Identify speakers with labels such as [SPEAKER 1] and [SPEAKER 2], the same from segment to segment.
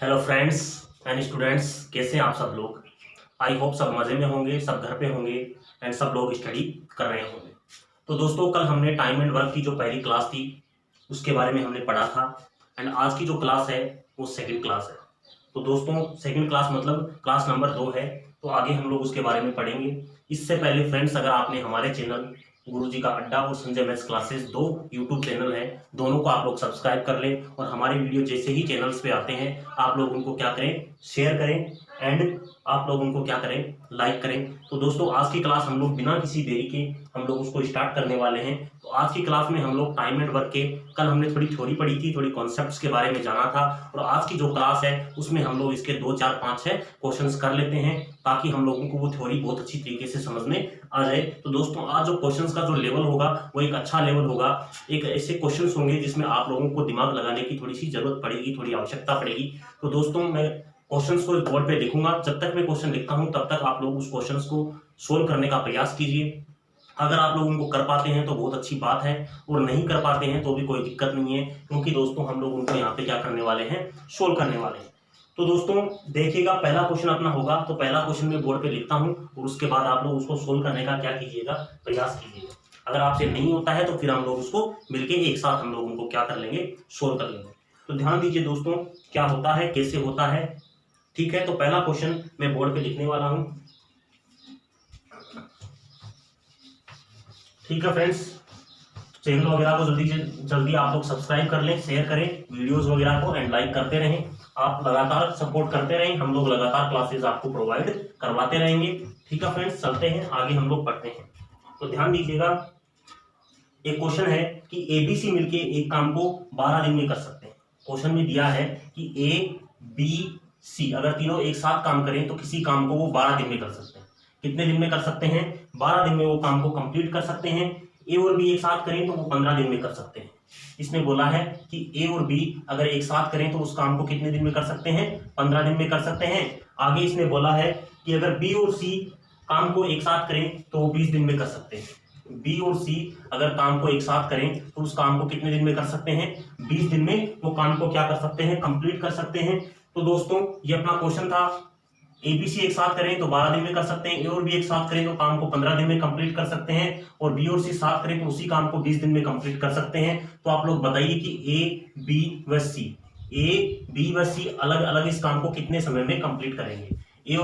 [SPEAKER 1] Hello friends and students, कैसे हैं आप सब लोग। आई होप सब मज़े में होंगे, सब घर पे होंगे एंड सब लोग स्टडी कर रहे होंगे। तो दोस्तों, कल हमने टाइम एंड वर्क की जो पहली क्लास थी उसके बारे में हमने पढ़ा था एंड आज की जो क्लास है वो सेकंड क्लास है। तो दोस्तों, सेकंड क्लास मतलब क्लास नंबर 2 है, तो आगे हम लोग उसके बारे में पढ़ेंगे। इससे पहले फ्रेंड्स, अगर आपने हमारे चैनल गुरुजी का अड्डा और Sanjay maths classes 2 YouTube channel है, दोनों को आप लोग सब्सक्राइब कर लें और हमारे वीडियो जैसे ही चैनल्स पे आते हैं आप लोग उनको क्या करें, शेयर करें एंड आप लोग उनको क्या करें, लाइक करें। तो दोस्तों, आज की क्लास हम लोग बिना किसी देरी के हम लोग उसको स्टार्ट करने वाले हैं। तो आज की क्लास में हम लोग टाइम एंड वर्क के, कल हमने थोड़ी थ्योरी पढ़ी थी, थोड़ी कॉन्सेप्ट्स के बारे में जाना था, और आज की जो क्लास है उसमें हम लोग इसके 2 4 5 6 क्वेश्चंस कर लेते हैं ताकि हम लोगों को वो थ्योरी बहुत अच्छी तरीके से समझने आ जाए। तो दोस्तों, आज जो क्वेश्चंस का जो लेवल होगा वो एक अच्छा लेवल होगा। एक ऐसे क्वेश्चंस होंगे जिसमें आप लोगों को दिमाग लगाने की थोड़ी सी जरूरत पड़ेगी, थोड़ी आवश्यकता पड़ेगी। तो दोस्तों, मैं क्वेश्चंस को बोर्ड पे लिखूंगा, जब तक मैं क्वेश्चन लिखता हूं तब तक आप लोग उस क्वेश्चंस को सोल्व करने का प्रयास कीजिए। अगर आप लोग उनको कर पाते हैं तो बहुत अच्छी बात है, और नहीं कर पाते हैं तो भी कोई दिक्कत नहीं है, क्योंकि दोस्तों हम लोग उनको यहाँ पे क्या करने वाले हैं, सोल्व करने वाले हैं। तो दोस्तों देखिएगा, पहला क्वेश्चन अपना होगा, तो पहला क्वेश्चन मैं बोर्ड पे लिखता हूँ और उसके बाद आप लोग उसको सोल्व करने का क्या कीजिएगा, प्रयास कीजिएगा। अगर आपसे नहीं होता है तो फिर हम लोग उसको मिलके एक साथ हम लोग उनको क्या कर लेंगे, सोल्व कर लेंगे। तो ध्यान दीजिए दोस्तों, क्या होता है, कैसे होता है। ठीक है, तो पहला क्वेश्चन मैं बोर्ड पे लिखने वाला हूं। ठीक है फ्रेंड्स, चैनल वगैरह को जल्दी आप लोग सब्सक्राइब कर लें, शेयर करें वीडियोस वगैरह को एंड लाइक करते रहें। आप लगातार सपोर्ट करते रहें, हम लोग लगातार क्लासेस आपको प्रोवाइड करवाते रहेंगे। ठीक है फ्रेंड्स, चलते हैं आगे, हम लोग पढ़ते हैं। तो ध्यान दीजिएगा, एक क्वेश्चन है कि एबीसी मिलके एक काम को 12 दिन में कर सकते हैं। क्वेश्चन में दिया है कि ए बी सी अगर तीनों एक साथ काम करें तो किसी काम को वो 12 दिन में कर सकते हैं। कितने दिन में कर सकते हैं? 12 दिन में वो काम को कंप्लीट कर सकते हैं। ए और बी एक साथ करें तो वो 15 दिन में कर सकते हैं। इसने बोला है कि ए और बी अगर एक साथ करें तो उस काम को कितने दिन में कर सकते हैं? 15 दिन में कर सकते हैं। आगे इसने बोला है कि अगर बी और सी काम को एक साथ करें तो वो 20 दिन में कर सकते हैं। बी और सी अगर काम को एक साथ करें तो उस काम को कितने दिन में कर सकते हैं? 20 दिन में वो काम को क्या कर सकते हैं, कंप्लीट कर सकते हैं। तो दोस्तों, ये अपना क्वेश्चन था। एबीसी एक साथ करें तो 12 दिन में कर सकते हैं, ए और बी एक साथ करें तो काम को 15 दिन में कंप्लीट कर सकते हैं, और बी और सी साथ करें तो उसी काम को 20 दिन में कंप्लीट कर सकते हैं। तो आप लोग बताइए कि ए बी व सी अलग अलग इस काम को कितने समय में कंप्लीट करेंगे। ए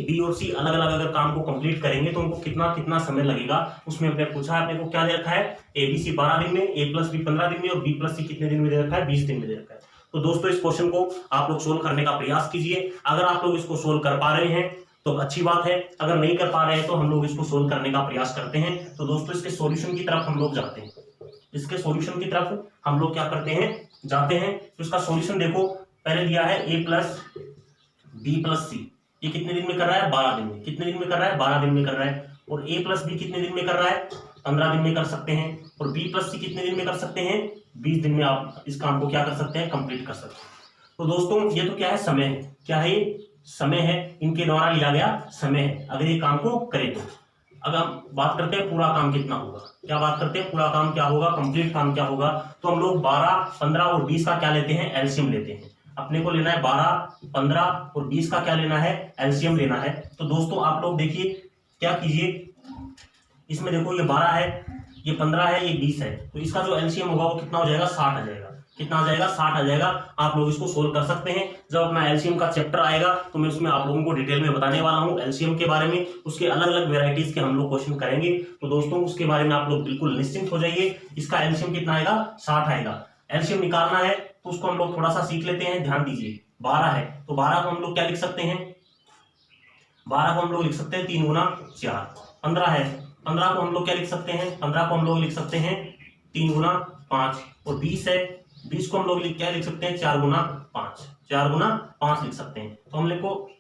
[SPEAKER 1] बी और सी अलग अलग अगर काम को कंप्लीट करेंगे तो उनको कितना कितना समय लगेगा, उसमें अपने पूछा, अपने को क्या दे रखा है, ए बी सी 12 दिन में, ए प्लस बी 15 दिन में, और बी प्लस सी कितने दिन में दे रखा है, 20 दिन में दे रखा है। तो दोस्तों, इस क्वेश्चन को आप लोग सोल्व करने का प्रयास कीजिए। अगर आप लोग इसको सोल्व कर पा रहे हैं तो अच्छी बात है, अगर नहीं कर पा रहे हैं तो हम लोग इसको सोल्व करने का प्रयास करते हैं। तो दोस्तों, इसके सॉल्यूशन की तरफ हम लोग जाते हैं। इसके सॉल्यूशन की तरफ हम लोग क्या करते हैं, जाते हैं। तो इसका सॉल्यूशन देखो, पहले दिया है ए प्लस बी प्लस सी, ये कितने दिन में कर रहा है? 12 दिन में। कितने दिन में कर रहा है? 12 दिन में कर रहा है। और ए प्लस बी कितने दिन में कर रहा है? 15 दिन में कर सकते हैं। और बी प्लस सी कितने दिन में कर सकते हैं? 20 दिन में आप इस काम को क्या कर सकते हैं, कंप्लीट कर सकते हैं। तो दोस्तों, ये तो क्या है, समय है। क्या है ये? समय है, इनके द्वारा लिया गया समय है। अगर ये काम को करें तो अगर हम बात करते हैं पूरा काम कितना होगा, क्या बात करते हैं, पूरा काम क्या होगा, कंप्लीट काम क्या होगा, तो हम लोग 12, 15 और 20 का क्या लेते हैं, एलसीएम लेते हैं। अपने को लेना है 12, 15 और 20 का क्या लेना है, एलसीएम लेना है। तो दोस्तों, आप लोग देखिए, क्या कीजिए, इसमें देखो ये 12 है, ये 15 है, ये 20 है, तो इसका जो एलसीएम होगा वो कितना हो जाएगा, 60 आ जाएगा। कितना आ जाएगा, 60 आ जाएगा। आप लोग इसको सोल्व कर सकते हैं। जब अपना एलसीएम का चैप्टर आएगा तो मैं उसमें आप लोगों को डिटेल में बताने वाला हूं एलसीएम के बारे में, उसके अलग अलग वेराइटीज के हम लोग क्वेश्चन करेंगे। तो दोस्तों, उसके बारे में आप लोग बिल्कुल निश्चिंत हो जाइए। इसका एलसीएम कितना आएगा, 60 आएगा। एलसीएम निकालना है तो उसको हम लोग थोड़ा सा सीख लेते हैं। ध्यान दीजिए, 12 है तो 12 को हम लोग क्या लिख सकते हैं, 12 को हम लोग लिख सकते हैं 3 गुना 4। 15 है, 15 को हम लोग क्या लिख सकते हैं, 15 को हम लोग लिख सकते हैं 3 गुना 5। और 20 है, 20 को हम लोग क्या लिख सकते हैं, 4 गुना 5, 4 गुना 5 लिख सकते हैं। तो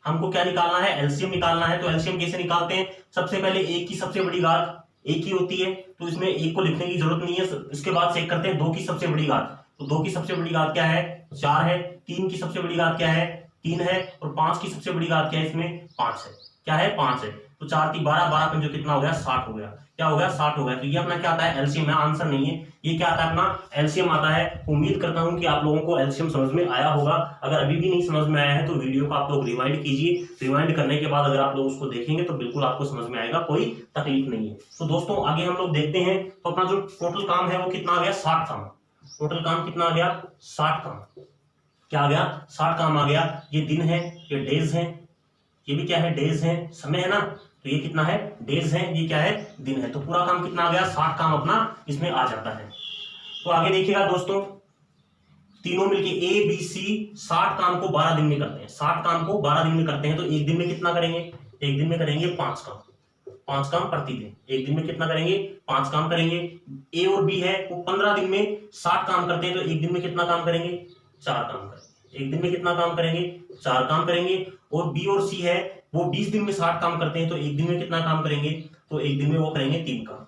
[SPEAKER 1] हमको क्या निकालना है, एलसीएम निकालना है। तो एलसीएम कैसे निकालते हैं, सबसे पहले एक की सबसे बड़ी घात एक ही होती है, तो इसमें एक को लिखने की जरूरत नहीं है। इसके बाद चेक करते हैं 2 की सबसे बड़ी घात। तो 2 की सबसे बड़ी घात क्या है, 4 है। 3 की सबसे बड़ी घात क्या है, 3 है। और 5 की सबसे बड़ी घात क्या है, इसमें 5 है। क्या है 5 है, तो 4 3 12, 12 पंजो कितना हो गया 60 हो गया, क्या हो गया 60 हो गया। तो ये अपना क्या आता है एलसीएम है, आंसर नहीं है, ये क्या आता है अपना एलसीएम आता है। उम्मीद करता हूं कि आप लोगों को एलसीएम समझ में आया होगा। अगर अभी भी नहीं समझ में आया है तो वीडियो को आप लोग रिवाइंड कीजिए, रिवाइंड करने के बाद अगर आप लोग उसको देखेंगे तो बिल्कुल आपको समझ में आएगा, कोई तकलीफ नहीं है। तो दोस्तों आगे हम लोग देखते हैं, तो अपना जो टोटल काम है वो कितना आ गया 60 काम, टोटल काम कितना आ गया 60 काम, क्या आ गया 60 काम आ गया। ये दिन है, ये डेज है, ये भी क्या है डेज है, समय है ना, तो ये कितना है डेज है, ये क्या है दिन है, तो पूरा काम कितना आ गया 60 काम अपना इसमें आ जाता है। तो आगे देखिएगा दोस्तों, तीनों मिलके ए बी सी 60 काम को 12 दिन में करते हैं, 60 काम को 12 दिन में करते हैं, तो एक दिन में कितना करेंगे, एक दिन में करेंगे 5 काम, 5 काम प्रतिदिन, एक दिन में कितना करेंगे 5 काम करेंगे। ए और बी है वो 15 दिन में 60 काम करते हैं, तो एक दिन में कितना काम करेंगे 4 काम करेंगे, एक दिन में कितना काम करेंगे 4 काम करेंगे। और बी और सी है वो 20 दिन में 60 काम करते हैं, तो एक दिन में कितना काम करेंगे, तो एक दिन में वो करेंगे 3 काम,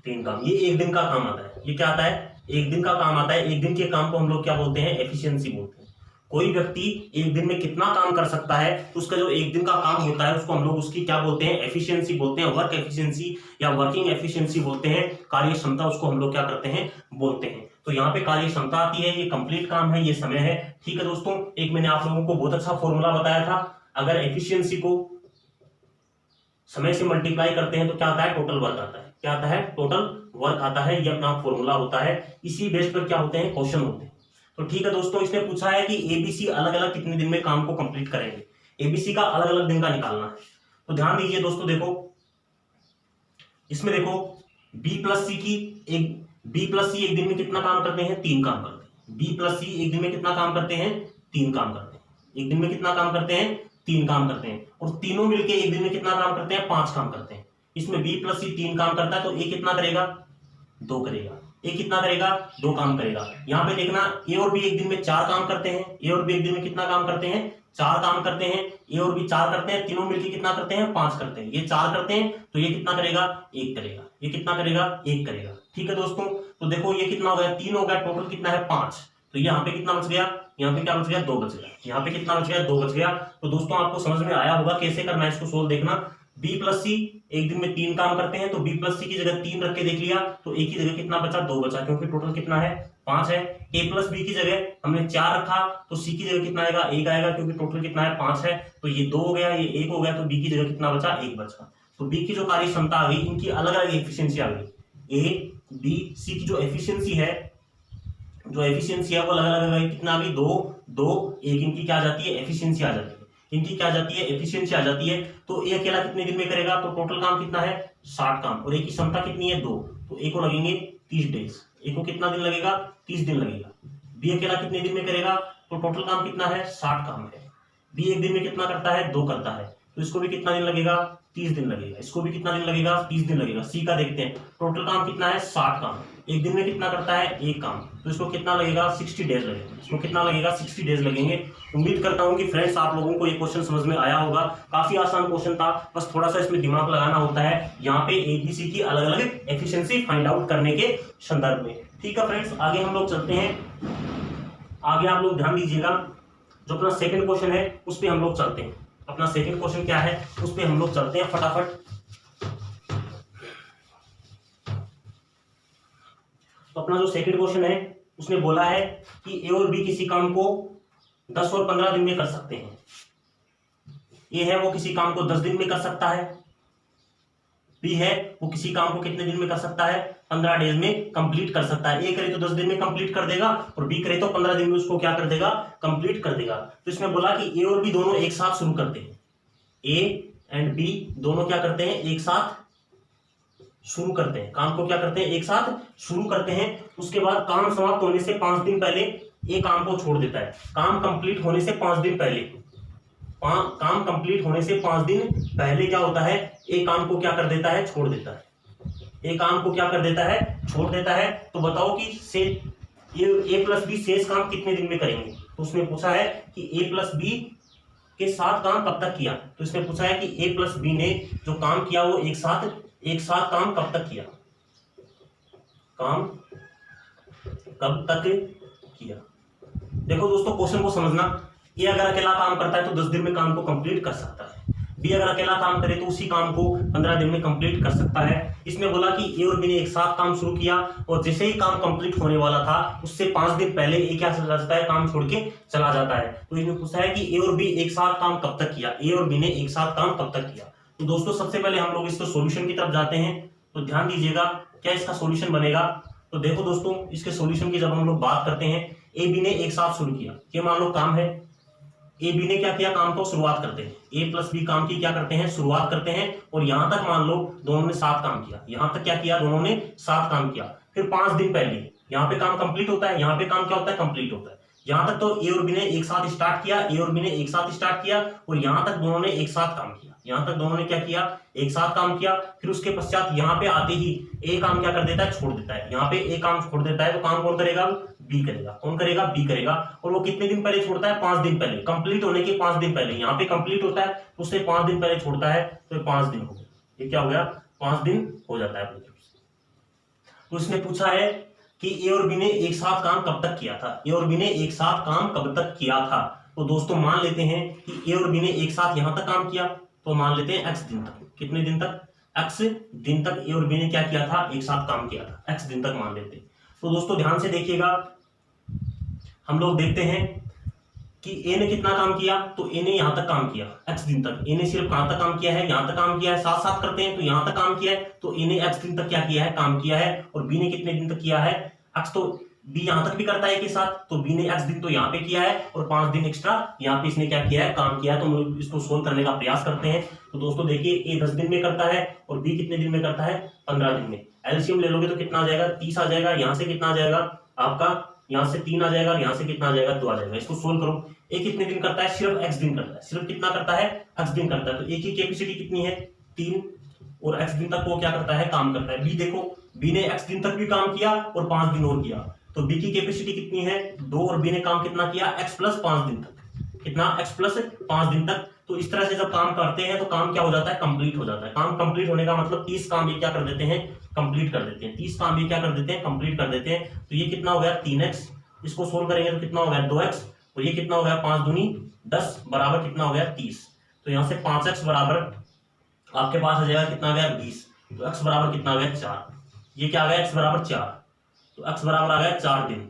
[SPEAKER 1] 3 काम, ये एक दिन का काम आता है। ये क्या आता है एक दिन का काम आता है। एक दिन के काम को हम लोग क्या बोलते हैं एफिशिएंसी बोलते हैं। कोई व्यक्ति एक दिन में कितना काम कर सकता है, उसका जो एक दिन का काम होता है उसको हम लोग उसकी क्या बोलते हैं एफिशिएंसी बोलते हैं, वर्क एफिशिएंसी या वर्किंग एफिशिएंसी बोलते हैं, कार्य क्षमता उसको हम लोग क्या करते हैं बोलते हैं। तो यहाँ पे कार्य क्षमता आती है, ये कंप्लीट काम है, ये समय है। ठीक है दोस्तों, एक मैंने आप लोगों को बहुत अच्छा फॉर्मूला बताया था, अगर एफिशिएंसी को समय से मल्टीप्लाई करते हैं तो क्या आता है टोटल वर्क आता है, क्या आता है टोटल वर्क आता है, ये अपना फॉर्मूला होता है। इसी बेस पर क्या होते हैं क्वेश्चन होते हैं। तो ठीक है दोस्तों, इसने पूछा है कि एबीसी अलग अलग कितने दिन में काम को कंप्लीट करेंगे, एबीसी का अलग अलग दिन का निकालना है। तो ध्यान दीजिए दोस्तों, देखो इसमें देखो बी प्लस सी एक दिन में कितना काम करते हैं 3 काम करते हैं, बी प्लस सी एक दिन में कितना काम करते हैं 3 काम करते हैं, एक दिन में कितना काम करते हैं 3 काम करते हैं। और तीनों मिलके एक दिन में कितना काम करते हैं 5 काम करते हैं। इसमें बी प्लस सी 3 काम करता है, तो ए कितना करेगा 2 करेगा, ए कितना करेगा 2 काम करेगा। यहाँ पे देखना ए और बी एक दिन में 4 काम करते हैं, ए और बी एक दिन में कितना काम करते हैं 4 काम करते हैं, ए और बी 4 करते हैं, तीनों मिलकर कितना करते हैं 5 करते हैं। ये 4 करते हैं तो ये कितना करेगा 1 करेगा, ये कितना करेगा 1 करेगा। ठीक है दोस्तों, तो देखो ये कितना हो गया 3 हो गया, टोटल कितना है 5, तो यहाँ पे कितना बच गया, यहाँ पे क्या बच गया 2 बच गया, यहाँ पे कितना बच गया 2 बच गया। तो दोस्तों आपको समझ में आया होगा कैसे करना है इसको सोल्व। देखना बी प्लस सी एक दिन में 3 काम करते हैं, तो बी प्लस सी की जगह 3 रख के देख लिया, तो एक की जगह कितना बचा 2 बचा, क्योंकि टोटल कितना है 5 है। ए प्लस बी की जगह हमने 4 रखा, तो सी की जगह कितना आएगा 1 आएगा, क्योंकि टोटल कितना है 5 है। तो ये 2 हो गया, ये 1 हो गया, तो बी की जगह कितना बचा 1 बचा। तो बी की जो कार्य क्षमता आ गई, इनकी अलग अलग एफिशिएंसी आ गई। ए बी सी की जो एफिशिएंसी है वो अलग अलग है, कितना आ गई 2 2 1, इनकी क्या आ जाती है एफिशिएंसी आ जाती है, इनकी क्या आ जाती है एफिशिएंसी आ जाती है। तो ए अकेला कितने दिन में करेगा, तो टोटल काम कितना है 60 काम, और ए की क्षमता कितनी है 2, तो ए को लगेंगे 30 डेज, ए को कितना दिन लगेगा 30 दिन लगेगा। बी अकेला कितने दिन में करेगा, तो टोटल काम कितना है 60 काम है, बी एक दिन में कितना करता है 2 करता है, तो इसको भी कितना दिन लगेगा 30 दिन लगेगा, इसको भी कितना दिन लगेगा 30 दिन लगेगा। सी का देखते हैं, टोटल काम कितना है 60 काम, एक दिन में कितना करता है 1 काम, तो इसको कितना लगेगा 60 डेज लगेगा, इसको कितना लगेगा 60 डेज लगेंगे। उम्मीद करता हूं कि फ्रेंड्स आप लोगों को ये क्वेश्चन समझ में आया होगा, काफी आसान क्वेश्चन था, बस थोड़ा सा इसमें दिमाग लगाना होता है यहाँ पे एबीसी की अलग अलग एफिशिएंसी फाइंड आउट करने के संदर्भ में। ठीक है फ्रेंड्स, आगे हम लोग चलते हैं, आगे आप लोग ध्यान दीजिएगा, जो अपना सेकंड क्वेश्चन है उस पर हम लोग चलते हैं। अपना सेकंड क्वेश्चन क्या है उस पर हम लोग चलते हैं फटाफट। तो अपना जो सेकंड क्वेश्चन है उसने बोला है कि ए और बी किसी काम को 10 और 15 दिन में कर सकते हैं। ए है वो किसी काम को 10 दिन में कर सकता है, बी है वो किसी काम को कितने दिन में कर सकता है 15 डेज में कंप्लीट कर सकता है। ए करे तो 10 दिन में कंप्लीट कर देगा और बी करे तो 15 दिन में उसको क्या कर देगा कंप्लीट कर देगा। तो इसमें बोला कि ए और बी दोनों एक साथ शुरू करते हैं, ए एंड बी दोनों क्या करते हैं एक साथ शुरू करते हैं, काम को क्या करते हैं एक साथ शुरू करते हैं। उसके बाद काम समाप्त होने से 5 दिन पहले ए काम को छोड़ देता है, काम कंप्लीट होने से 5 दिन पहले, काम कंप्लीट होने से 5 दिन पहले क्या होता है ए काम को क्या कर देता है छोड़ देता है, ए काम को क्या कर देता है छोड़ देता है। तो बताओ कि से ए प्लस बी शेष काम कितने दिन में करेंगे। तो उसने पूछा है कि ए प्लस बी के साथ काम कब तक किया, तो इसने पूछा है कि ए प्लस बी ने जो काम किया वो एक साथ काम कब तक किया, काम कब तक किया। देखो दोस्तों क्वेश्चन को समझना, ए अगर अकेला काम करता है तो 10 दिन में काम को कंप्लीट कर सकता है, बी अगर अकेला काम करे तो उसी काम को 15 दिन में कंप्लीट कर सकता है। इसमें बोला कि ए और बी ने एक साथ काम शुरू किया और जैसे ही काम कंप्लीट होने वाला था उससे 5 दिन पहले ए क्या चला जाता है, काम छोड़ के चला जाता है। तो इसमें पूछा है कि ए और बी एक साथ काम कब तक किया, ए और बी ने एक साथ काम कब तक किया। तो दोस्तों सबसे पहले हम लोग इसको सॉल्यूशन की तरफ जाते हैं। तो ध्यान दीजिएगा क्या इसका सॉल्यूशन बनेगा। तो देखो दोस्तों, इसके सॉल्यूशन की जब हम लोग बात करते हैं, ए बी ने एक साथ शुरू किया, ये मान लो काम है, ए बी ने क्या किया, काम को शुरुआत करते हैं, ए प्लस बी काम की क्या करते हैं, शुरुआत करते हैं और यहां तक मान लो दोनों ने साथ काम किया, यहां तक क्या किया, दोनों ने साथ काम किया। फिर 5 दिन पहले यहाँ पे काम कंप्लीट होता है, यहाँ पे काम क्या होता है, कंप्लीट होता है। यहां तक तो ए और बी ने एक साथ स्टार्ट किया, ए और बी ने एक साथ स्टार्ट किया और यहां तक दोनों ने एक साथ काम किया, यहां तक दोनों ने क्या किया, एक साथ काम किया। फिर उसके पश्चात यहाँ पे आते ही ए काम क्या कर देता है, छोड़ देता है, यहाँ पे ए काम छोड़ देता है तो काम कौन करेगा, बी करेगा। कौन करेगा, बी करेगा। और वो कितने दिन पहले छोड़ता है, 5 दिन पहले, कंप्लीट होने के 5 दिन पहले। यहाँ पे कंप्लीट होता है तो उससे 5 दिन पहले छोड़ता है तो 5 दिन हो गए, ये क्या हो गया, 5 दिन हो जाता है। तो उसने पूछा है कि ए और बी ने एक साथ काम कब तक किया था, ए और बी ने एक साथ काम कब तक किया था। तो दोस्तों मान लेते हैं कि ए और बी ने एक साथ यहां तक काम किया, तो मान लेते हैं x दिन तक। कितने दिन तक, x दिन तक ए और बी ने क्या किया था, एक साथ काम किया था, x दिन तक मान लेते हैं। तो दोस्तों ध्यान से देखिएगा, हम लोग देखते हैं कि ए ने कितना काम किया, तो ए ने यहां तक काम किया x दिन तक। ए ने सिर्फ कहां तक काम किया है, यहां तक काम किया है, साथ साथ करते हैं तो यहां तक काम किया है, तो ए ने x दिन तक क्या किया है, काम किया है। और बी ने कितने दिन तक किया है, x तो बी यहां तक भी करता है के साथ, तो बी ने x दिन तो यहाँ पे किया है और 5 दिन एक्स्ट्रा यहाँ पे इसने क्या किया है, काम किया है। तो हम लोग इसको सोल्व करने का प्रयास करते हैं। तो दोस्तों देखिए, ए 10 दिन में करता है और बी कितने दिन में करता है, 15 दिन में। एलसीएम ले लोगे तो कितना आ जाएगा, 30 आ जाएगा। यहाँ से कितना आ जाएगा आपका, यहाँ से 3 आ जाएगा और यहाँ से कितना आ जाएगा, 2 आ जाएगा। इसको सोल्व करो। ए कितने दिन करता है, सिर्फ x दिन करता है, सिर्फ कितना करता है, x दिन करता है। तो ए की कैपेसिटी कितनी है, 3 और x दिन तक वो क्या करता है, काम करता है। बी देखो, बी ने x दिन तक भी काम किया और 5 दिन और किया, तो बी की कैपेसिटी कितनी है, 2 और बी ने काम कितना किया, x प्लस 5 दिन तक। कितना, x प्लस 5 दिन तक। तो इस तरह से जब काम करते हैं तो काम क्या हो जाता है, कंप्लीट हो जाता है। काम कंप्लीट होने का मतलब 30 काम ये क्या कर देते हैं, कंप्लीट कर देते हैं। 30 काम ये क्या कर देते हैं, कंप्लीट कर देते हैं। तो ये कितना हो गया, 3x। इसको सोल्व करेंगे तो कितना हो गया, 2x। और ये कितना हो गया, 5 दूनी 10 बराबर कितना हो गया, 30। तो यहाँ से 5x बराबर आपके पास आ जाएगा कितना आ गया, 20। तो x बराबर कितना आ गया, 4। ये क्या आ गया, x बराबर 4। तो x बराबर आ गया 4 दिन।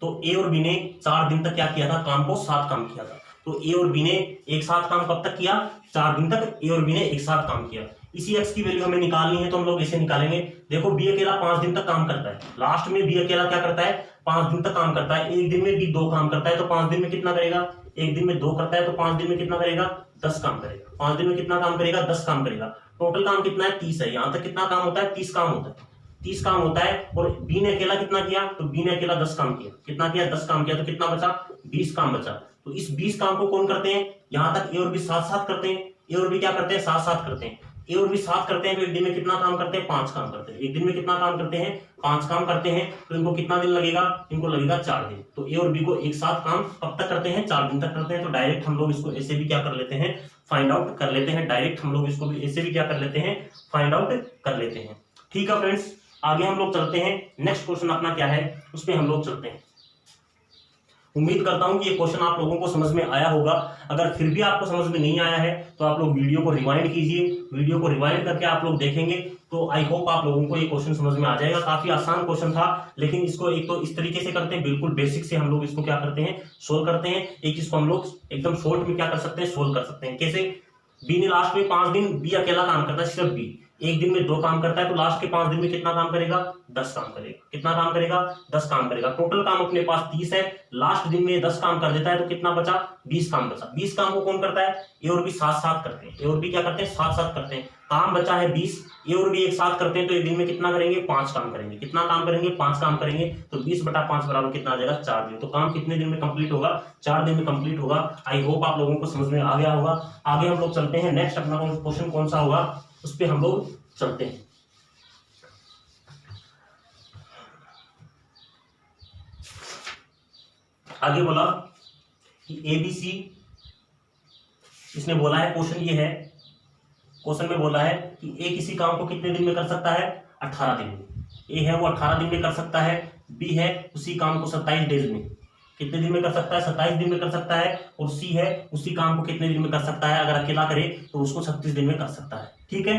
[SPEAKER 1] तो ए और बी ने 4 दिन तक क्या किया था, काम को साथ काम किया था। तो ए और बी ने एक साथ काम कब तक किया, 4 दिन तक ए और बी ने एक साथ काम किया। इसी x की वैल्यू हमें निकालनी है तो हम लोग ऐसे निकालेंगे। देखो बी अकेला 5 दिन तक काम करता है, लास्ट में बी अकेला क्या करता है, 5 दिन तक काम करता है। एक दिन में बी 2 काम करता है तो 5 दिन में कितना करेगा, एक दिन में 2 करता है तो 5 दिन में कितना करेगा, 10 काम करेगा। 5 दिन में कितना काम करेगा, 10 काम करेगा। टोटल काम कितना है, 30 है। यहां तक कितना काम होता है, 30 काम होता है, 30 काम होता है। और बी ने अकेला कितना किया, तो बी ने अकेला 10 काम किया। कितना किया, 10 काम किया। तो कितना बचा, 20 काम बचा। तो इस 20 काम को कौन करते हैं, यहां तक ए और बी साथ साथ करते हैं। ए और बी क्या करते हैं, साथ साथ करते हैं। ए और बी साथ करते हैं तो एक दिन में कितना काम करते हैं, 5 काम करते हैं। एक दिन में कितना काम करते हैं, 5 काम करते हैं। तो इनको कितना दिन लगेगा, इनको लगेगा 4 दिन। तो ए और बी को एक साथ काम कब तक करते हैं, 4 दिन तक करते हैं। तो डायरेक्ट हम लोग इसको ऐसे भी क्या कर लेते हैं, फाइंड आउट कर लेते हैं। डायरेक्ट हम लोग इसको भी ऐसे भी क्या कर लेते हैं, फाइंड आउट कर लेते हैं। ठीक है फ्रेंड्स, आगे हम लोग चलते हैं। नेक्स्ट क्वेश्चन अपना क्या है, उस पर हम लोग चलते हैं। उम्मीद करता हूं कि ये क्वेश्चन आप लोगों को समझ में आया होगा। अगर फिर भी आपको समझ में नहीं आया है तो आप लोग वीडियो को रिवाइंड कीजिए। वीडियो को रिवाइंड करके आप लोग देखेंगे तो आई होप आप लोगों को ये क्वेश्चन समझ में आ जाएगा। काफी आसान क्वेश्चन था, लेकिन इसको एक तो इस तरीके से करते हैं, बिल्कुल बेसिक से हम लोग इसको क्या करते हैं, सोल्व करते हैं। एक इसको हम लोग एकदम शॉर्ट में क्या कर सकते हैं, सोल्व कर सकते हैं। कैसे, बी ने लास्ट में 5 दिन बी अकेला काम करता है, सिर्फ बी एक दिन में 2 काम करता है, तो लास्ट के 5 दिन में कितना काम करेगा, 10 काम करेगा। कितना काम करेगा, 10 काम करेगा। टोटल काम अपने पास 30 है, लास्ट दिन में 10 काम कर देता है तो कितना बचा, 20 काम बचा। 20 काम को कौन करता है, ए और बी साथ साथ करते हैं। ए और बी क्या करते हैं, साथ साथ करते हैं। काम बचा है 20, ए और बी एक साथ करते हैं तो एक दिन में कितना करेंगे, 5 काम करेंगे। कितना काम करेंगे, 5 काम करेंगे। तो 20/5 बराबर कितना आ जाएगा, 4 दिन। तो काम कितने दिन में कंप्लीट होगा, 4 दिन में कंप्लीट होगा। आई होप आप लोगों को समझ में आ गया होगा। आगे हम लोग चलते हैं। नेक्स्ट अपना क्वेश्चन कौन सा होगा, उस पर हम लोग चलते हैं। आगे बोला कि ABC, इसने बोला है, क्वेश्चन ये है, क्वेश्चन में बोला है कि ए किसी काम को कितने दिन में कर सकता है, 18 दिन में। ए है वो 18 दिन में कर सकता है, बी है उसी काम को 27 डेज में। कितने दिन में कर सकता है, 27 दिन में कर सकता है। और सी है, उसी काम को कितने दिन में कर सकता है, अगर अकेला करे तो उसको 36 दिन में कर सकता है। ठीक है,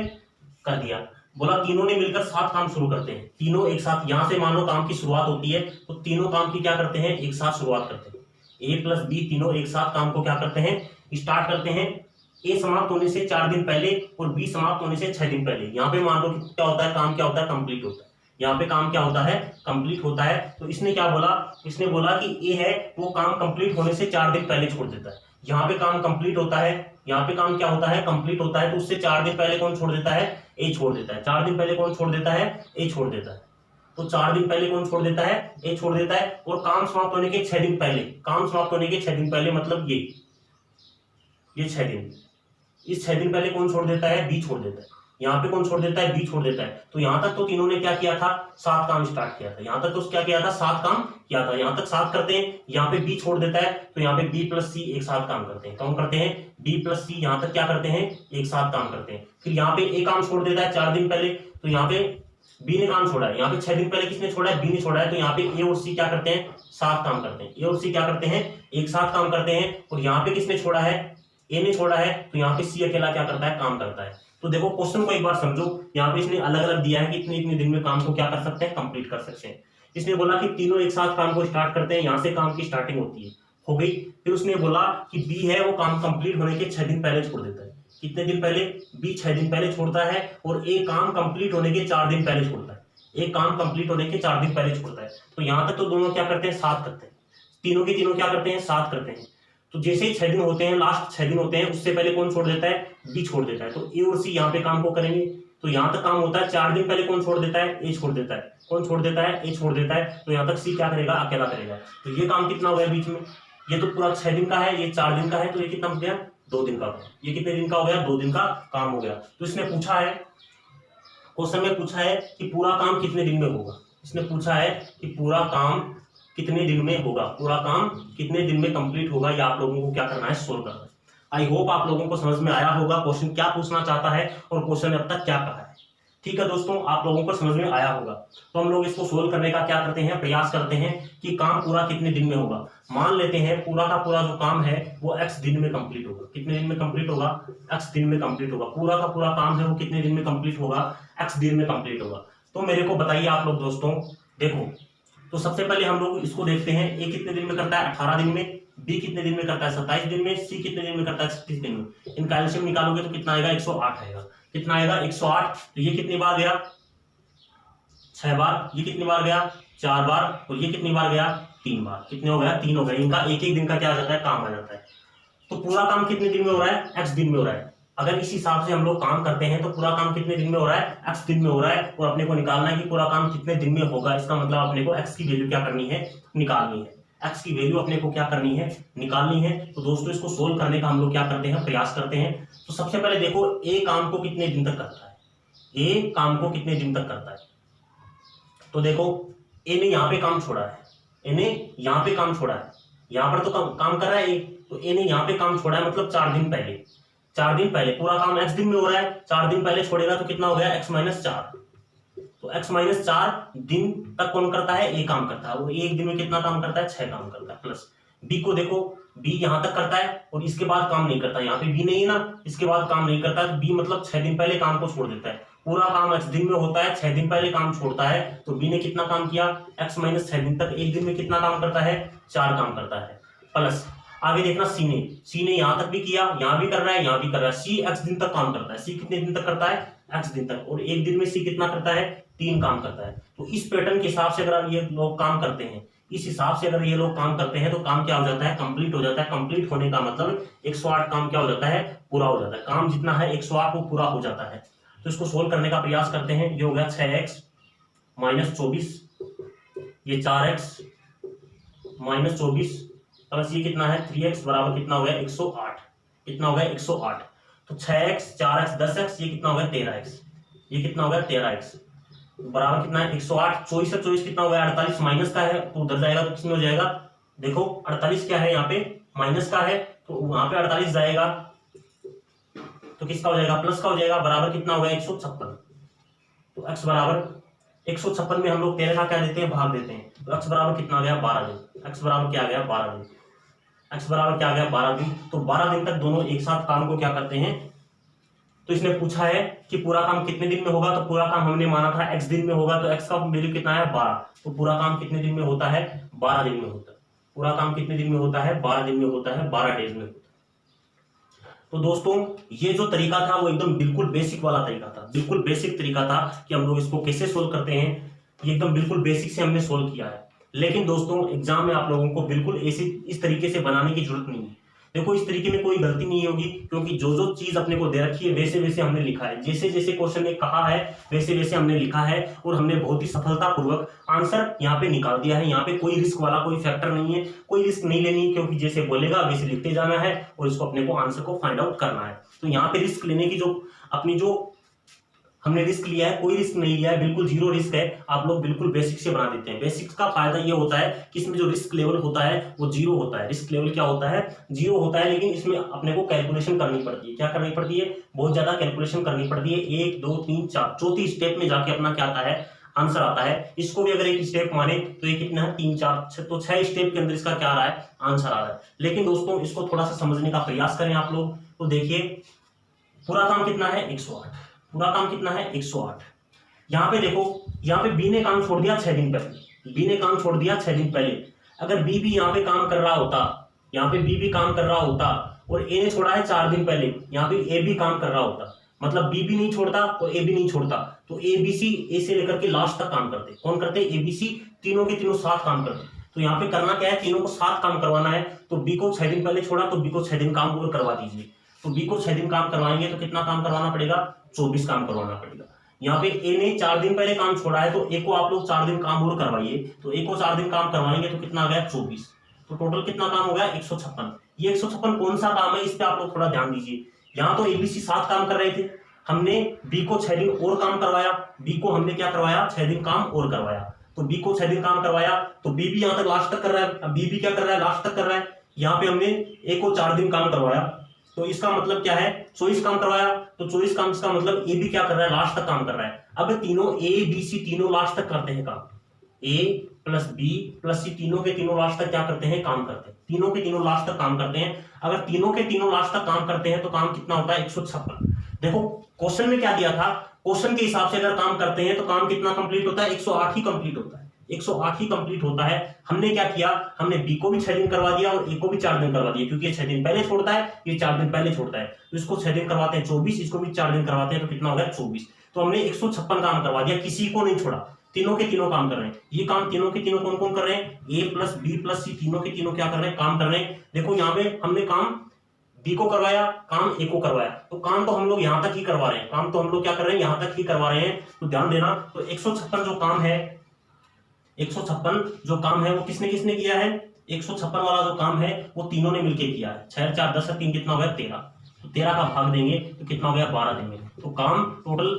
[SPEAKER 1] कर दिया। बोला तीनों ने मिलकर 7 काम शुरू करते हैं, तीनों एक साथ, यहां से मान लो काम की शुरुआत होती है तो तीनों काम की क्या करते हैं, एक साथ शुरुआत करते हैं। ए प्लस बी तीनों एक साथ काम को क्या करते हैं, स्टार्ट करते हैं। ए समाप्त होने से 4 दिन पहले और बी समाप्त होने से 6 दिन पहले। यहाँ पे मान लो क्या होता है, काम क्या होता है, कंप्लीट होता है। यहाँ पे काम क्या होता है, कंप्लीट होता है। तो इसने क्या बोला, इसने बोला कि ए है वो काम कंप्लीट होने से 4 दिन पहले छोड़ देता है। यहाँ पे काम कंप्लीट होता है, यहाँ पे काम क्या होता है, कंप्लीट होता है। तो उससे 4 दिन पहले कौन छोड़ देता है, ए छोड़ देता है। 4 दिन पहले कौन छोड़ देता है, ए छोड़ देता है। तो 4 दिन पहले कौन छोड़ देता है, ए छोड़ देता है। और काम समाप्त होने के 6 दिन पहले, काम समाप्त होने के 6 दिन पहले मतलब ये 6 दिन, इस 6 दिन पहले कौन छोड़ देता है, बी छोड़ देता है। यहाँ पे कौन छोड़ देता है, बी छोड़ देता है। तो यहाँ तक तो तीनों ने क्या किया था, 7 काम स्टार्ट किया था। यहाँ तक तो क्या किया था, 7 काम किया था। यहाँ तक 7 करते हैं, यहाँ पे बी छोड़ देता है। तो यहाँ पे बी प्लस सी एक साथ काम करते हैं। कौन करते हैं, बी प्लस सी यहाँ तक क्या करते हैं, एक साथ काम करते हैं। फिर यहाँ पे ए काम छोड़ देता है 4 दिन पहले। तो यहाँ पे बी ने काम छोड़ा है। यहाँ पे 6 दिन पहले किसने छोड़ा है, बी ने छोड़ा है। तो यहाँ पे ए और सी क्या करते हैं, 7 काम करते हैं। ए और सी क्या करते हैं, एक साथ काम करते हैं। और यहाँ पे किसने छोड़ा है, ए ने छोड़ा है। तो यहाँ पे सी अकेला क्या करता है, काम करता है। तो देखो क्वेश्चन को एक बार समझो, यहाँ पे इसने अलग अलग दिया है कि इतने इतने दिन में काम को क्या कर सकते हैं, कंप्लीट कर सकते हैं। इसने बोला कि तीनों एक साथ काम को स्टार्ट करते हैं, यहाँ से काम की स्टार्टिंग होती है, हो गई। फिर उसने बोला कि बी है वो काम कंप्लीट होने के 6 दिन पहले छोड़ देता है। कितने दिन पहले, बी 6 दिन पहले छोड़ता है। और ए काम कंप्लीट होने के 4 दिन पहले छोड़ता है। एक काम कंप्लीट होने के 4 दिन पहले छोड़ता है। तो यहाँ तक तो दोनों क्या करते हैं, 7 करते हैं। तीनों के तीनों क्या करते हैं, 7 करते हैं। तो जैसे ही 6 दिन होते हैं, लास्ट 6 दिन होते हैं, उससे पहले कौन छोड़ देता है, बी छोड़ देता है। तो ए और सी यहाँ पे काम को करेंगे। तो यहाँ तक काम होता है, 4 दिन पहले कौन छोड़ देता है, ए छोड़ देता है। कौन छोड़ देता है, ए छोड़ देता है। तो यहाँ तक सी क्या करेगा, अकेला करेगा। तो ये काम कितना हो गया बीच में, ये तो पूरा 6 दिन का है, ये 4 दिन का है। तो ये कितना हो गया, 2 दिन का। ये कितने दिन का हो गया, 2 दिन का काम हो गया। तो इसने पूछा है, क्वेश्चन में पूछा है कि पूरा काम कितने दिन में होगा। इसने पूछा है कि पूरा काम कितने दिन में होगा, पूरा काम कितने दिन में कंप्लीट होगा। ये आप लोगों को क्या करना है, सोल्व करना है। आई होप आप लोगों को समझ में आया होगा क्वेश्चन क्या पूछना चाहता है और क्वेश्चन ने अब तक क्या कहा है। ठीक है दोस्तों, आप लोगों को समझ में आया होगा। तो हम लोग इसको सोल्व करने का क्या करते हैं, प्रयास करते हैं कि काम पूरा कितने दिन में होगा। मान लेते हैं पूरा का पूरा जो काम है वो x दिन में कंप्लीट होगा। कितने दिन में कंप्लीट होगा, x दिन में कंप्लीट होगा। पूरा का पूरा काम है वो कितने दिन में कंप्लीट होगा, x दिन में कंप्लीट होगा। तो मेरे को बताइए आप लोग दोस्तों, देखो तो सबसे पहले हम लोग इसको देखते हैं। ए कितने दिन में करता है, 18 दिन में। बी कितने दिन में करता है, 27 दिन में। सी कितने दिन में करता है, 36 दिन में। इनका एलसीएम निकालोगे तो कितना आएगा, 108 आएगा। कितना आएगा, 108। तो ये कितनी बार गया, 6 बार। ये कितनी बार गया, 4 बार। और ये कितनी बार गया, 3 बार। कितने हो गया, 3 हो गए। इनका एक एक दिन का क्या आ जाता है, काम आ जाता है। तो पूरा काम कितने दिन में हो रहा है, एक्स दिन में हो रहा है। अगर इस हिसाब से हम लोग काम करते हैं तो पूरा काम कितने दिन में हो रहा है, एक्स दिन में हो रहा है। और अपने को निकालना है कि पूरा काम कितने दिन में होगा। इसका मतलब अपने को एक्स की वैल्यू क्या करनी है, निकालनी है। एक्स की वैल्यू अपने को क्या करनी है, निकालनी है। तो दोस्तों इसको सोल्व करने का हम लोग क्या करते हैं, प्रयास करते हैं। तो सबसे पहले देखो ए काम को कितने दिन तक करता है, ए काम को कितने दिन तक करता है। तो देखो ए ने यहाँ पे काम छोड़ा है, ए ने यहाँ पे काम छोड़ा है। यहाँ पर तो काम कर रहा है ए, तो ए ने यहाँ पे काम छोड़ा है मतलब 4 दिन पहले। 4 दिन पहले पूरा काम x दिन में हो रहा है। 4 दिन पहले छोड़ेगा तो कितना हो गया, x-4। तो x-4 दिन तक कौन करता है, ए काम करता है। और एक दिन में कितना काम करता है, 6 काम करता है। प्लस बी को देखो, बी यहां तक करता है और इसके बाद काम नहीं करता। यहाँ पे बी नहीं है ना, इसके बाद काम नहीं करता। तो बी मतलब 6 दिन पहले काम को छोड़ देता है। पूरा काम x दिन में होता है, 6 दिन पहले काम छोड़ता है। तो बी ने कितना काम किया, x-6 दिन तक। एक दिन में कितना काम करता है, 4 काम करता है। प्लस आगे देखना सी ने यहां तक भी किया, यहां भी कर रहा है, यहां भी कर रहा है। सी एक्स दिन तक काम करता है। सी कितने दिन तक करता है, एक्स दिन तक। और एक दिन में सी कितना करता है, 3 काम करता है। तो इस पैटर्न के हिसाब से अगर ये लोग काम करते हैं, इस हिसाब से अगर ये लोग काम करते हैं तो काम क्या हो जाता है, कंप्लीट हो जाता है। कंप्लीट होने का मतलब 108 काम क्या हो जाता है, पूरा हो जाता है। काम जितना है 108 वो पूरा हो जाता है। तो इसको सोल्व करने का प्रयास करते हैं। ये हो गया 6x - 24, ये 4x - 24 प्लस ये कितना है 3x बराबर कितना हो गया 108। कितना हो गया 108। तो 6x 4x 10x, ये कितना हो गया 13x। ये कितना हो गया 13x बराबर कितना है 108। 24 से 24 कितना हो गया 48, माइनस का है तो उधर जाएगा तो किसमें हो जाएगा, देखो 48 क्या है यहाँ पे, माइनस का है तो वहां पे 48 जाएगा तो किसका हो जाएगा, प्लस का हो जाएगा। बराबर कितना हो गया 156। तो x बराबर 156 में हम लोग 13 का क्या देते हैं, भाग देते हैं। तो x बराबर कितना हो गया 12 दिन। x बराबर क्या आ गया 12 दिन, x बराबर क्या आ गया 12 दिन। तो 12 दिन तक दोनों एक साथ काम को क्या करते हैं, तो इसने पूछा है कि पूरा काम कितने दिन में होगा, तो पूरा काम हमने माना था x दिन में होगा, तो x का वैल्यू कितना है 12, तो पूरा काम कितने दिन में होता है 12 दिन में होता है। पूरा काम कितने दिन में होता है 12 दिन में होता है, 12 डेज में होता है। तो दोस्तों ये जो तरीका था वो एकदम बिल्कुल बेसिक वाला तरीका था, बिल्कुल बेसिक तरीका था कि हम लोग इसको कैसे सोल्व करते हैं, ये एकदम बिल्कुल बेसिक से हमने सोल्व किया है। लेकिन दोस्तों एग्जाम में आप लोगों को बिल्कुल ऐसे इस तरीके से बनाने की जरूरत नहीं है। देखो इस तरीके में कोई गलती नहीं होगी, क्योंकि जो जो चीज अपने को दे रखी है वैसे वैसे हमने लिखा है, जैसे जैसे क्वेश्चन ने कहा है वैसे वैसे हमने लिखा है, और हमने बहुत ही सफलतापूर्वक आंसर यहाँ पे निकाल दिया है। यहाँ पे कोई रिस्क वाला कोई फैक्टर नहीं है, कोई रिस्क नहीं लेनी, क्योंकि जैसे बोलेगा वैसे लिखते जाना है और इसको अपने को आंसर को फाइंड आउट करना है। तो यहाँ पे रिस्क लेने की जो अपनी जो हमने रिस्क लिया है, कोई रिस्क नहीं लिया है, बिल्कुल जीरो रिस्क है। आप लोग बिल्कुल बेसिक से बना देते हैं। बेसिक का फायदा ये होता है कि इसमें जो रिस्क लेवल होता है वो जीरो होता है। रिस्क लेवल क्या होता है, जीरो होता है, लेकिन इसमें अपने को कैलकुलेशन करनी पड़ती है। क्या करनी पड़ती है, बहुत ज्यादा कैलकुलेशन करनी पड़ती है। 1 2 3 4 चौथी स्टेप में जाके अपना क्या आता है, आंसर आता है। इसको भी अगर एक स्टेप माने तो ये कितना है 3 4 6, तो 6 स्टेप के अंदर इसका क्या आ रहा है, आंसर आ रहा है। लेकिन दोस्तों इसको थोड़ा सा समझने का प्रयास करें आप लोग। तो देखिए पूरा काम कितना है 108, पूरा काम कितना है 108। यहाँ पे देखो, यहाँ पे बी ने काम छोड़ दिया 6 दिन पहले, बी ने काम छोड़ दिया 6 दिन पहले। अगर बी भी यहाँ पे काम कर रहा होता, यहाँ पे बी भी काम कर रहा होता, और ए ने छोड़ा है 4 दिन पहले, यहाँ पे ए भी काम कर रहा होता, मतलब बी भी नहीं छोड़ता और ए भी नहीं छोड़ता, तो ए बी सी ए से लेकर के लास्ट तक काम करते। कौन करते, ए बी सी तीनों के तीनों साथ काम करते। तो यहाँ पे करना क्या है, तीनों को साथ काम करवाना है। तो बी को 6 दिन पहले छोड़ा, तो बी को 6 दिन काम और करवा दीजिए। तो बी को 6 दिन काम करवाएंगे तो कितना काम करवाना पड़ेगा, 24 काम करवाना पड़ेगा। यहाँ पे ए ने 4 दिन पहले काम छोड़ा है, तो ए को आप लोग 4 दिन काम और करवाइए। तो ए को 4 दिन काम करवाएंगे तो कितना आ गया 24। तो टोटल कितना काम हो गया 156। ये 156 कौन सा काम है, इस पे आप लोग थोड़ा ध्यान दीजिए। यहाँ तो एबीसी 7 काम कर रहे थे, हमने बी को 6 दिन और काम करवाया। बी को हमने क्या करवाया, 6 दिन काम और करवाया। तो बी को 6 दिन काम करवाया, तो बी भी यहाँ तक लास्ट तक कर रहा है। अब बी भी क्या कर रहा है, लास्ट तक कर रहा है। यहाँ पे हमने ए को 4 दिन काम करवाया, तो इसका मतलब क्या है 24 काम करवाया। तो 24 काम इसका मतलब ए भी क्या कर रहा है, लास्ट तक काम कर रहा है। अब तीनों ए बी सी तीनों लास्ट तक करते हैं काम, ए प्लस बी प्लस सी तीनों के तीनों लास्ट तक क्या करते हैं, काम करते हैं। तीनों के तीनों लास्ट तक काम करते हैं। अगर तीनों के तीनों लास्ट तक काम करते हैं तो काम कितना होता है 156। देखो क्वेश्चन में क्या दिया था, क्वेश्चन के हिसाब से अगर काम करते हैं तो काम कितना कंप्लीट होता है, 108 ही कंप्लीट होता है। 108 ही कंप्लीट होता है। हमने क्या किया, हमने बी को भी 6 दिन करवा दिया और ए को भी 4 दिन करवा दिया, क्योंकि ये 6 दिन पहले छोड़ता है, ये 4 दिन पहले छोड़ता है। तो इसको 6 दिन करवाते हैं 24, इसको भी 4 दिन करवाते हैं, तो कितना हो गया 24। तो हमने 156 काम करवा दिया, किसी को नहीं छोड़ा, तीनों के तीनों काम कर रहे हैं। ये काम तीनों के तीनों कौन कौन कर रहे हैं, ए प्लस बी प्लस सी तीनों के तीनों क्या कर रहे हैं, काम कर रहे हैं। देखो यहाँ पे हमने काम बी को करवाया, काम ए को करवाया, तो काम तो हम लोग यहाँ तक ही करवा रहे हैं। काम तो हम लोग क्या कर रहे हैं, यहाँ तक ही करवा रहे हैं। तो ध्यान देना, तो 156 जो काम है, 156 जो काम है वो किसने किसने किया है, 156 वाला जो काम है वो तीनों ने मिलके किया है। 6 4 10 3 कितना हो गया 13। तो 13 का भाग देंगे तो कितना हो गया 12 दिन में। तो काम टोटल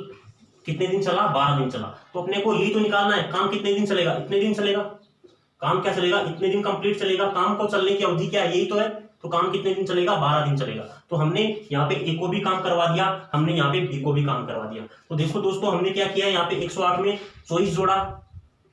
[SPEAKER 1] कितने दिन चला, 12 दिन चला। तो अपने को यही तो निकालना है, काम कितने दिन चलेगा, इतने दिन चलेगा। काम क्या चलेगा, इतने दिन कंप्लीट चलेगा। काम को चलने की अवधि क्या है, यही तो है। तो काम कितने दिन चलेगा, 12 दिन चलेगा। तो हमने यहाँ पे ए को भी काम करवा दिया, हमने यहाँ पे बी को भी काम करवा दिया। तो देखो दोस्तों हमने क्या किया, यहाँ पे 108 में 24 जोड़ा,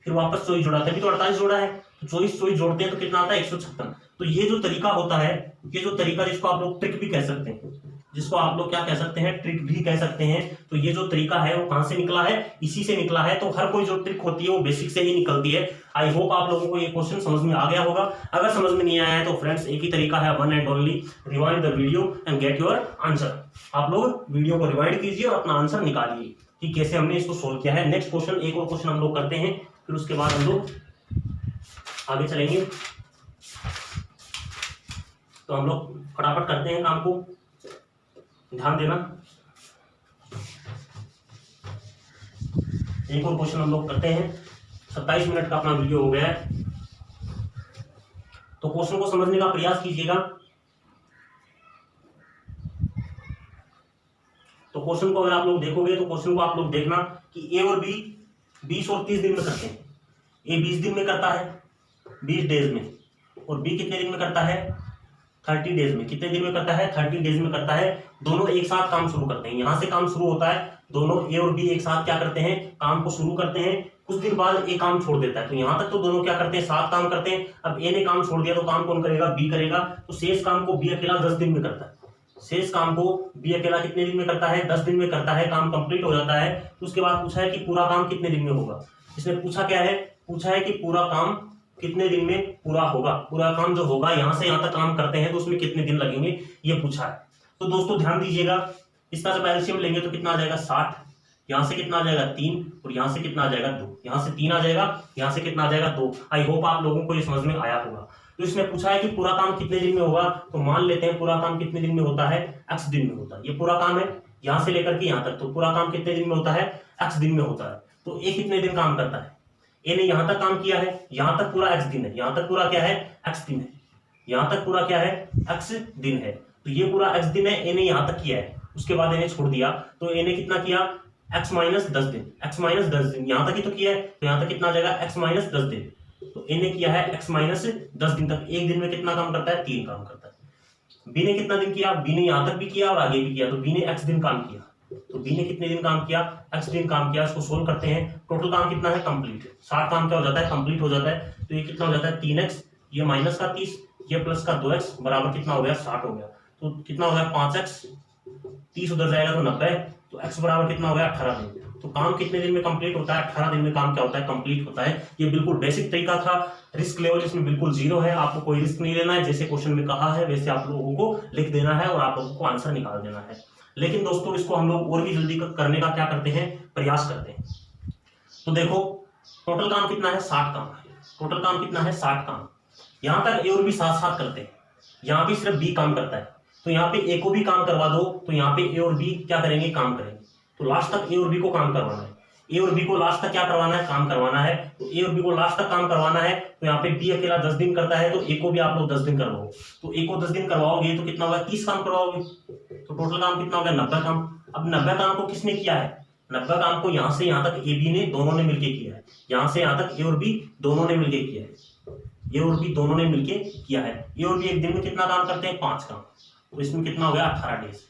[SPEAKER 1] फिर वापस 24 जोड़ा, तभी तो 48 जोड़ा है। तो 24 जोड़ते हैं तो कितना आता है 156। तो ये जो तरीका होता है, ये जो तरीका जिसको आप लोग ट्रिक भी कह सकते हैं, जिसको आप लोग क्या कह सकते हैं, ट्रिक भी कह सकते हैं। तो ये जो तरीका है वो कहां से निकला है, इसी से निकला है। तो हर कोई जो ट्रिक होती है वो बेसिक से ही निकलती है। आई होप आप लोगों को ये क्वेश्चन समझ में आ गया होगा। अगर समझ में नहीं आया है तो फ्रेंड्स एक ही तरीका है, one and only, rewind the video and get your answer. आप लोग वीडियो को रिवाइंड कीजिए और अपना आंसर निकालिए कि कैसे हमने इसको सोल्व किया है। नेक्स्ट क्वेश्चन, एक और क्वेश्चन हम लोग करते हैं, फिर उसके बाद हम लोग आगे चलेंगे। तो हम लोग फटाफट करते हैं काम को, ध्यान देना। एक और क्वेश्चन हम लोग करते हैं। 27 मिनट का अपना वीडियो हो गया है, तो क्वेश्चन को समझने का प्रयास कीजिएगा। तो क्वेश्चन को अगर आप लोग देखोगे तो क्वेश्चन को आप लोग देखना कि ए और बी 20 और 30 दिन में करते हैं। ए 20 दिन में करता है, 20 डेज में, और बी कितने दिन में करता है 30 डेज में। कितने दिन में करता है 30 डेज में करता है। दोनों एक साथ काम शुरू करते हैं, यहां से काम शुरू होता है। दोनों ए और बी एक साथ क्या करते हैं, काम को शुरू करते हैं। कुछ दिन बाद ए काम छोड़ देता है, तो यहाँ तक तो दोनों क्या करते हैं, साथ काम करते हैं। अब ए ने काम छोड़ दिया तो काम कौन करेगा, बी करेगा। तो शेष काम को बी अकेला 10 दिन में करता है। शेष काम को बी अकेला कितने दिन में करता है, 10 दिन में करता है। काम कंप्लीट हो जाता है। तो उसके बाद पूछा है कि पूरा काम कितने दिन में होगा। इसने पूछा क्या है, पूछा है कि पूरा काम कितने दिन में पूरा होगा। पूरा काम जो होगा यहाँ से यहाँ तक काम करते हैं तो उसमें कितने दिन लगेंगे, ये पूछा है। तो दोस्तों ध्यान दीजिएगा, इसका जब एलसीएम लेंगे तो कितना आ जाएगा 60, यहाँ से कितना आ जाएगा 3 और यहाँ से कितना आ जाएगा 2, यहाँ से 3 आ जाएगा, यहाँ से कितना आ जाएगा 2। आई होप आप लोगों को ये समझ में आया होगा। तो इसने पूछा है कि पूरा काम कितने दिन में होगा, तो मान लेते हैं पूरा काम कितने दिन में होता है, x दिन में होता है। ये पूरा काम है यहाँ से लेकर के यहाँ तक, तो पूरा काम कितने दिन में होता है, x दिन में होता है। तो ए कितने दिन काम करता है, ए ने यहाँ तक काम किया है, यहाँ तक पूरा x दिन है, यहाँ तक पूरा क्या है, x दिन है, यहाँ तक पूरा क्या है, x दिन है। तो ये पूरा x दिन है, ए ने यहाँ तक किया है, उसके बाद इन्हें छोड़ दिया तो ए ने कितना किया, x माइनस 10 दिन, x माइनस 10 दिन, यहाँ तक ही तो किया है, तो यहाँ तक कितना आ जाएगा, x माइनस 10 दिन। तो ए ने किया है x माइनस 10 दिन तक। एक दिन में कितना काम करता है, 3 काम करता है। बी ने कितना दिन किया, बी ने यहाँ तक भी किया और आगे भी किया, तो बी ने x दिन काम किया। तो बी ने कितने दिन काम किया, x दिन काम किया। इसको सोल्व करते हैं, टोटल काम कितना है, कंप्लीट 60 काम क्या हो जाता है, कंप्लीट हो जाता है। तो ये कितना हो जाता है 3x, ये माइनस का 30, ये प्लस का 2x बराबर कितना हो गया, 60 हो गया। तो कितना हो गया 5x, 30 उधर जाएगा तो 90, तो x बराबर कितना हो गया 18 दिन। तो काम कितने दिन में कंप्लीट होता है, 18 दिन में काम क्या होता है, कंप्लीट होता है। ये बिल्कुल बेसिक तरीका था। रिस्क लेवल इसमें बिल्कुल 0 है, आपको कोई रिस्क नहीं लेना है। जैसे क्वेश्चन में कहा है वैसे आप लोगों को लिख देना है और आप लोगों को आंसर निकाल देना है। लेकिन दोस्तों इसको हम लोग और भी जल्दी करने का क्या करते हैं, प्रयास करते हैं। तो देखो टोटल काम कितना है, 60 काम है। टोटल काम कितना है, 60 काम। यहाँ तक ए और बी साथ साथ करते हैं, यहाँ पे सिर्फ बी काम करता है। तो यहाँ पे ए को भी काम करवा दो, तो यहाँ पे ए और बी क्या करेंगे, काम करेंगे। तो लास्ट तक ए और बी को काम करवाना है। ए और बी को लास्ट तक क्या करवाना है, काम करवाना है। तो ए और बी को लास्ट तक काम करवाना है। तो यहाँ पे बी अकेला 10 दिन करता है, तो ए को भी आप लोग 10 दिन करवाओ। तो ए को 10 दिन करवाओगे तो कितना होगा, 30 काम करवाओगे। तो टोटल काम कितना हो गया, 90 काम। अब 90 काम को किसने किया है, 90 काम को यहाँ से यहाँ तक ए बी ने दोनों ने मिलकर किया है। यहाँ से यहाँ तक ए और बी दोनों ने मिलकर किया है। ए और बी दोनों ने मिलकर किया है। ए और बी एक दिन में कितना काम करते हैं, 5 काम। तो इसमें कितना हो गया, 18 डेज।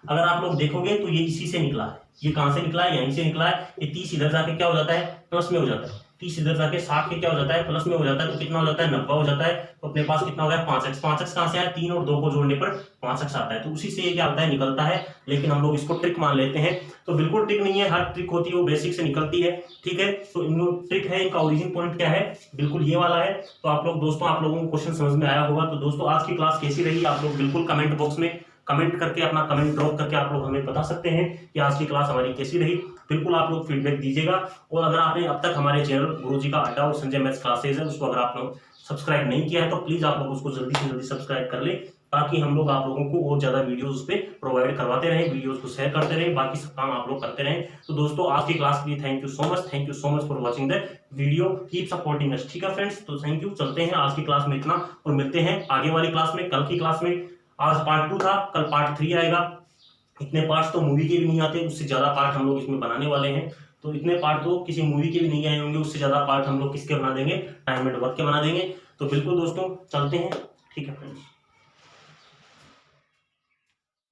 [SPEAKER 1] अगर आप लोग देखोगे तो ये इसी से निकला है। ये कहां से निकला है, यहीं से निकला है। ये 30 इधर जाके क्या हो जाता है, प्लस में हो जाता है। 30 इधर जाके 60 के क्या हो जाता है, प्लस में हो जाता है। तो कितना हो जाता है, 90 हो जाता है। तो अपने पास कितना हो गया, 5x। 5x कहां से आया, 3 और 2 को जोड़ने पर 5x आता है। तो उसी से ये क्या होता है, निकलता है। लेकिन हम लोग इसको ट्रिक मान लेते हैं। तो बिल्कुल ट्रिक नहीं है, हर ट्रिक होती है वो बेसिक से निकलती है, ठीक है। तो इनको ट्रिक है, इनका ओरिजिन पॉइंट क्या है, बिल्कुल ये वाला है। तो आप लोग दोस्तों, आप लोगों को क्वेश्चन समझ में आया होगा। तो दोस्तों आज की क्लास कैसी रही, आप लोग बिल्कुल कमेंट बॉक्स में कमेंट करके अपना कमेंट ड्रॉप करके आप लोग हमें बता सकते हैं कि आज की क्लास हमारी कैसी रही। बिल्कुल आप लोग फीडबैक दीजिएगा। और अगर आपने अब तक हमारे चैनल गुरुजी का अड्डा और संजय मैथ्स क्लासेज है, उसको अगर आप लोग सब्सक्राइब नहीं किया है तो प्लीज आप लोग उसको जल्दी से जल्दी सब्सक्राइब कर ले, ताकि हम लोग आप लोगों को और ज्यादा वीडियोस उस पर प्रोवाइड करवाते रहें, वीडियोस को शेयर करते रहें, बाकी सब काम आप लोग करते रहें। तो दोस्तों आज की क्लास के लिए thank you so much for watching the video, keep supporting us, ठीक है फ्रेंड्स। तो थैंक यू, चलते हैं आज की क्लास में इतना और मिलते हैं आगे वाली क्लास में, कल की क्लास में। आज पार्ट 2 था, कल पार्ट 3 आएगा। इतने पार्ट्स तो मूवी के भी नहीं आते, उससे ज्यादा पार्ट हम लोग इसमें बनाने वाले हैं। तो इतने पार्ट तो किसी मूवी के भी नहीं आए होंगे, उससे ज्यादा पार्ट हम लोग किसके बना देंगे, टाइम एंड वर्क के बना देंगे। तो बिल्कुल दोस्तों चलते हैं, ठीक है फ्रेंड्स।